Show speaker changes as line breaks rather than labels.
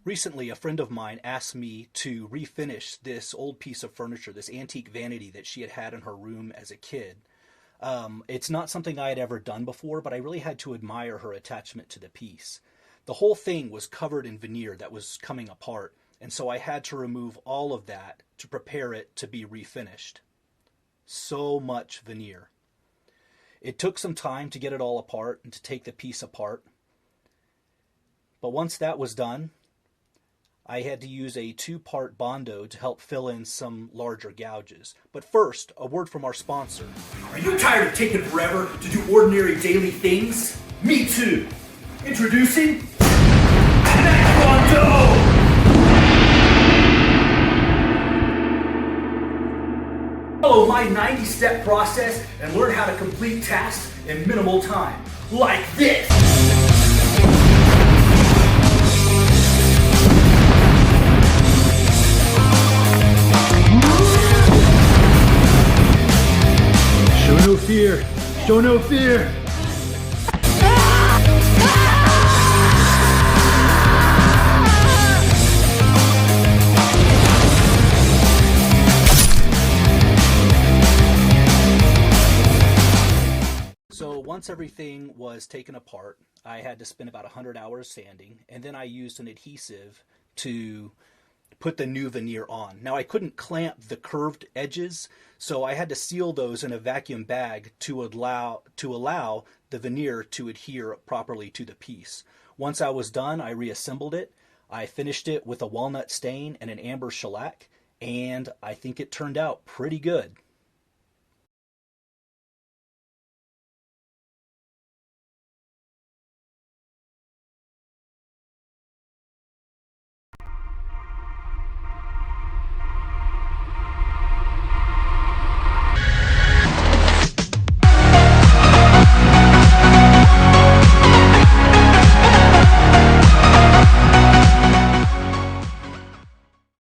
Recently, a friend of mine asked me to refinish this old piece of furniture, this antique vanity that she had had in her room as a kid. It's not something I had ever done before, but I really had to admire her attachment to the piece. The whole thing was covered in veneer that was coming apart, and so I had to remove all of that to prepare it to be refinished. So much veneer. It took some time to get it all apart and to take the piece apart. But once that was done, I had to use a two-part Bondo to help fill in some larger gouges. But first, a word from our sponsor.
Are you tired of taking forever to do ordinary daily things? Me too. Introducing Bondo! Follow my 90-step process and learn how to complete tasks in minimal time. Like this! Show no fear! Show no fear!
So once everything was taken apart, I had to spend about 100 hours sanding, and then I used an adhesive to put the new veneer on. Now I couldn't clamp the curved edges, so I had to seal those in a vacuum bag to allow the veneer to adhere properly to the piece. Once I was done, I reassembled it. I finished it with a walnut stain and an amber shellac, and I think it turned out pretty good.